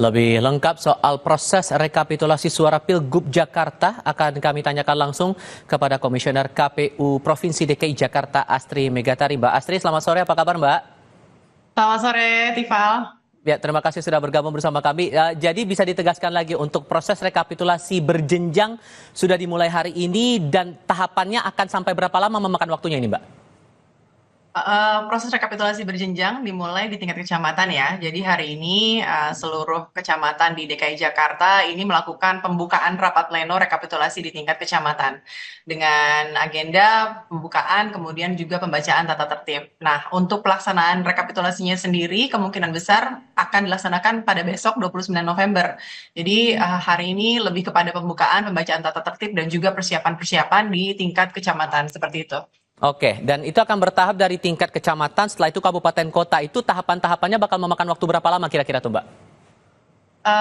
Lebih lengkap soal proses rekapitulasi suara Pilgub Jakarta akan kami tanyakan langsung kepada Komisioner KPU Provinsi DKI Jakarta, Astri Megatari. Mbak Astri, selamat sore. Apa kabar, Mbak? Selamat sore, Tifal. Ya, terima kasih sudah bergabung bersama kami. Jadi bisa ditegaskan lagi untuk proses rekapitulasi berjenjang sudah dimulai hari ini dan tahapannya akan sampai berapa lama memakan waktunya ini, Mbak? Proses rekapitulasi berjenjang dimulai di tingkat kecamatan ya. Jadi hari ini seluruh kecamatan di DKI Jakarta ini melakukan pembukaan rapat pleno rekapitulasi di tingkat kecamatan dengan agenda pembukaan kemudian juga pembacaan tata tertib. Nah, untuk pelaksanaan rekapitulasinya sendiri kemungkinan besar akan dilaksanakan pada besok 29 November. Jadi hari ini lebih kepada pembukaan, pembacaan tata tertib dan juga persiapan-persiapan di tingkat kecamatan seperti itu. Oke, dan itu akan bertahap dari tingkat kecamatan, setelah itu kabupaten kota. Itu tahapan-tahapannya bakal memakan waktu berapa lama kira-kira tuh, Mbak?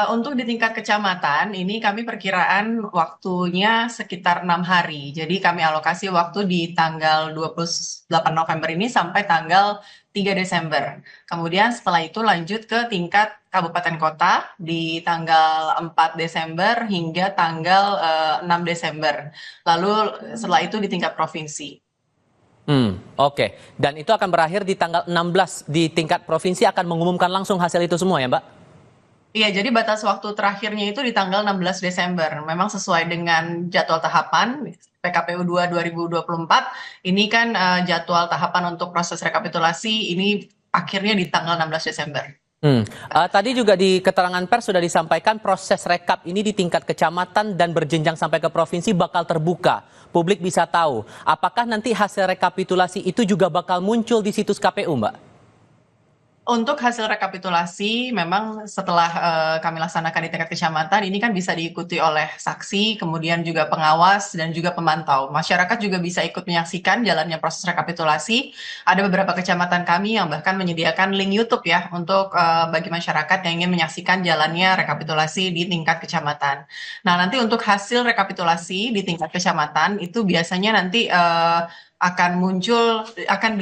Untuk di tingkat kecamatan, ini kami perkiraan waktunya sekitar 6 hari. Jadi kami alokasi waktu di tanggal 28 November ini sampai tanggal 3 Desember. Kemudian setelah itu lanjut ke tingkat kabupaten kota di tanggal 4 Desember hingga tanggal 6 Desember. Lalu setelah itu di tingkat provinsi. Oke. Dan itu akan berakhir di tanggal 16 di tingkat provinsi akan mengumumkan langsung hasil itu semua ya, Mbak? Iya, jadi batas waktu terakhirnya itu di tanggal 16 Desember. Memang sesuai dengan jadwal tahapan PKPU 2 2024. Ini kan jadwal tahapan untuk proses rekapitulasi ini akhirnya di tanggal 16 Desember. Tadi juga di keterangan pers sudah disampaikan proses rekap ini di tingkat kecamatan dan berjenjang sampai ke provinsi bakal terbuka. Publik bisa tahu. Apakah nanti hasil rekapitulasi itu juga bakal muncul di situs KPU, Mbak? Untuk hasil rekapitulasi, memang setelah kami laksanakan di tingkat kecamatan, ini kan bisa diikuti oleh saksi, kemudian juga pengawas, dan juga pemantau. Masyarakat juga bisa ikut menyaksikan jalannya proses rekapitulasi. Ada beberapa kecamatan kami yang bahkan menyediakan link YouTube ya, untuk bagi masyarakat yang ingin menyaksikan jalannya rekapitulasi di tingkat kecamatan. Nah, nanti untuk hasil rekapitulasi di tingkat kecamatan, itu biasanya nanti akan muncul, akan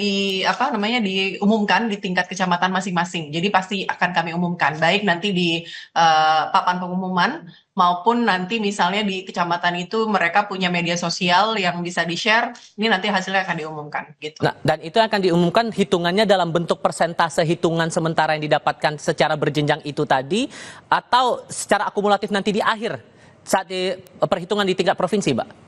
diumumkan di tingkat kecamatan masing-masing. Jadi pasti akan kami umumkan, baik nanti di papan pengumuman maupun nanti misalnya di kecamatan itu mereka punya media sosial yang bisa di-share. Ini nanti hasilnya akan diumumkan gitu. Nah, dan itu akan diumumkan hitungannya dalam bentuk persentase hitungan sementara yang didapatkan secara berjenjang itu tadi, atau secara akumulatif nanti di akhir saat perhitungan di tingkat provinsi, Mbak?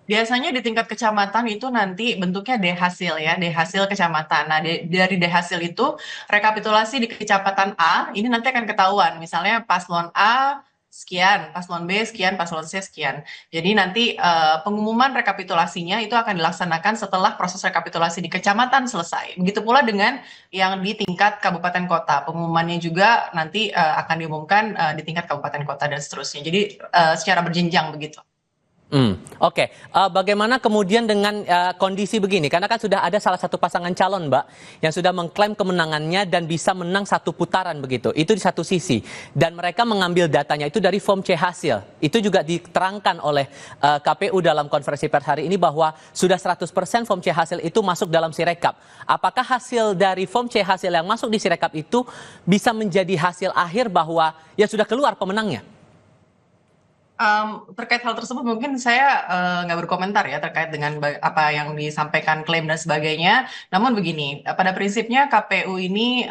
Biasanya di tingkat kecamatan itu nanti bentuknya D-hasil ya, D-hasil kecamatan. Nah, dari D-hasil itu rekapitulasi di kecamatan A ini nanti akan ketahuan. Misalnya paslon A sekian, paslon B sekian, paslon C sekian. Jadi nanti pengumuman rekapitulasinya itu akan dilaksanakan setelah proses rekapitulasi di kecamatan selesai. Begitu pula dengan yang di tingkat kabupaten kota. Pengumumannya juga nanti akan diumumkan di tingkat kabupaten kota dan seterusnya. Jadi secara berjenjang begitu. Oke. Bagaimana kemudian dengan kondisi begini? Karena kan sudah ada salah satu pasangan calon, Mbak, yang sudah mengklaim kemenangannya dan bisa menang satu putaran begitu. Itu di satu sisi. Dan mereka mengambil datanya itu dari form C hasil. Itu juga diterangkan oleh KPU dalam konferensi pers hari ini bahwa sudah 100% form C hasil itu masuk dalam Sirekap. Apakah hasil dari form C hasil yang masuk di Sirekap itu bisa menjadi hasil akhir bahwa ya sudah keluar pemenangnya? Terkait hal tersebut mungkin saya nggak berkomentar ya terkait dengan apa yang disampaikan klaim dan sebagainya. Namun begini, pada prinsipnya KPU ini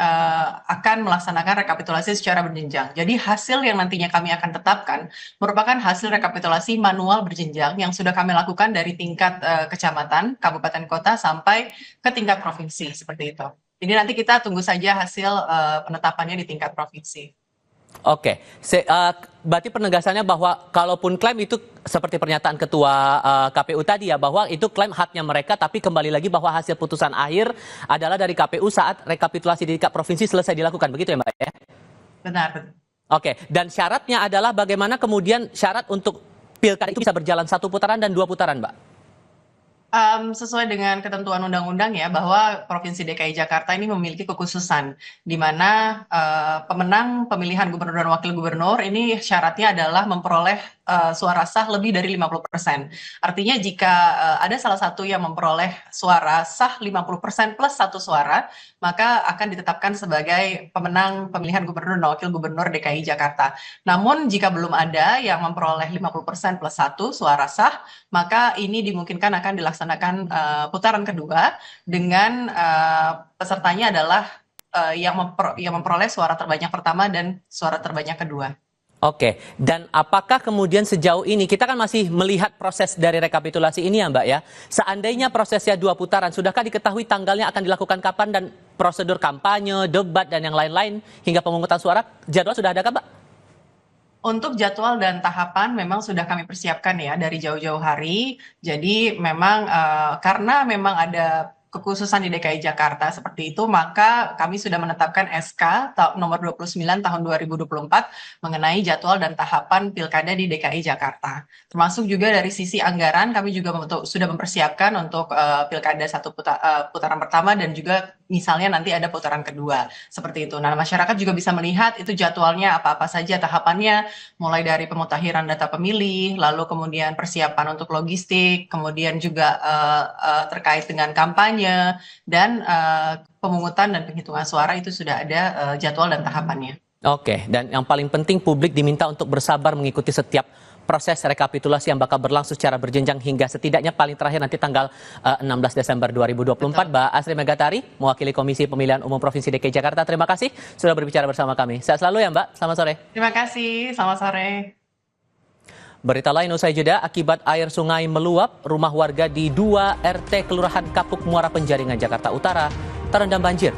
akan melaksanakan rekapitulasi secara berjenjang. Jadi hasil yang nantinya kami akan tetapkan merupakan hasil rekapitulasi manual berjenjang yang sudah kami lakukan dari tingkat kecamatan, kabupaten kota sampai ke tingkat provinsi seperti itu. Jadi nanti kita tunggu saja hasil penetapannya di tingkat provinsi. Oke, berarti penegasannya bahwa kalaupun klaim itu seperti pernyataan Ketua KPU tadi ya, bahwa itu klaim haknya mereka, tapi kembali lagi bahwa hasil putusan akhir adalah dari KPU saat rekapitulasi di tingkat provinsi selesai dilakukan, begitu ya Mbak ya? Benar. Oke, dan syaratnya adalah bagaimana kemudian syarat untuk pilkada itu bisa berjalan satu putaran dan dua putaran, Mbak? Sesuai dengan ketentuan undang-undang ya, bahwa Provinsi DKI Jakarta ini memiliki kekhususan, di mana pemenang pemilihan gubernur dan wakil gubernur ini syaratnya adalah memperoleh suara sah lebih dari 50%. Artinya jika ada salah satu yang memperoleh suara sah 50% plus satu suara, maka akan ditetapkan sebagai pemenang pemilihan gubernur dan wakil gubernur DKI Jakarta. Namun jika belum ada yang memperoleh 50% plus satu suara sah, maka ini dimungkinkan akan dilaksanakan putaran kedua dengan pesertanya adalah yang memperoleh suara terbanyak pertama dan suara terbanyak kedua. Oke, dan apakah kemudian sejauh ini kita kan masih melihat proses dari rekapitulasi ini ya Mbak ya. Seandainya prosesnya 2 putaran, sudahkah diketahui tanggalnya akan dilakukan kapan dan prosedur kampanye, debat dan yang lain-lain hingga pemungutan suara jadwal sudah ada Mbak? Untuk jadwal dan tahapan memang sudah kami persiapkan ya dari jauh-jauh hari. Jadi memang karena memang ada kekhususan di DKI Jakarta seperti itu, maka kami sudah menetapkan SK nomor 29 tahun 2024 mengenai jadwal dan tahapan pilkada di DKI Jakarta. Termasuk juga dari sisi anggaran, kami juga sudah mempersiapkan untuk pilkada putaran pertama dan juga misalnya nanti ada putaran kedua seperti itu. Nah, masyarakat juga bisa melihat itu jadwalnya apa-apa saja tahapannya, mulai dari pemutakhiran data pemilih, lalu kemudian persiapan untuk logistik, kemudian juga terkait dengan kampanye, dan pemungutan dan penghitungan suara itu sudah ada jadwal dan tahapannya. Oke, dan yang paling penting publik diminta untuk bersabar mengikuti setiap proses rekapitulasi yang bakal berlangsung secara berjenjang hingga setidaknya paling terakhir nanti tanggal 16 Desember 2024. Betul. Mbak Asri Megatari, mewakili Komisi Pemilihan Umum Provinsi DKI Jakarta, terima kasih sudah berbicara bersama kami. Sehat selalu ya Mbak, selamat sore. Terima kasih, selamat sore. Berita lain usai jeda, akibat air sungai meluap, rumah warga di 2 RT Kelurahan Kapuk Muara Penjaringan, Jakarta Utara terendam banjir.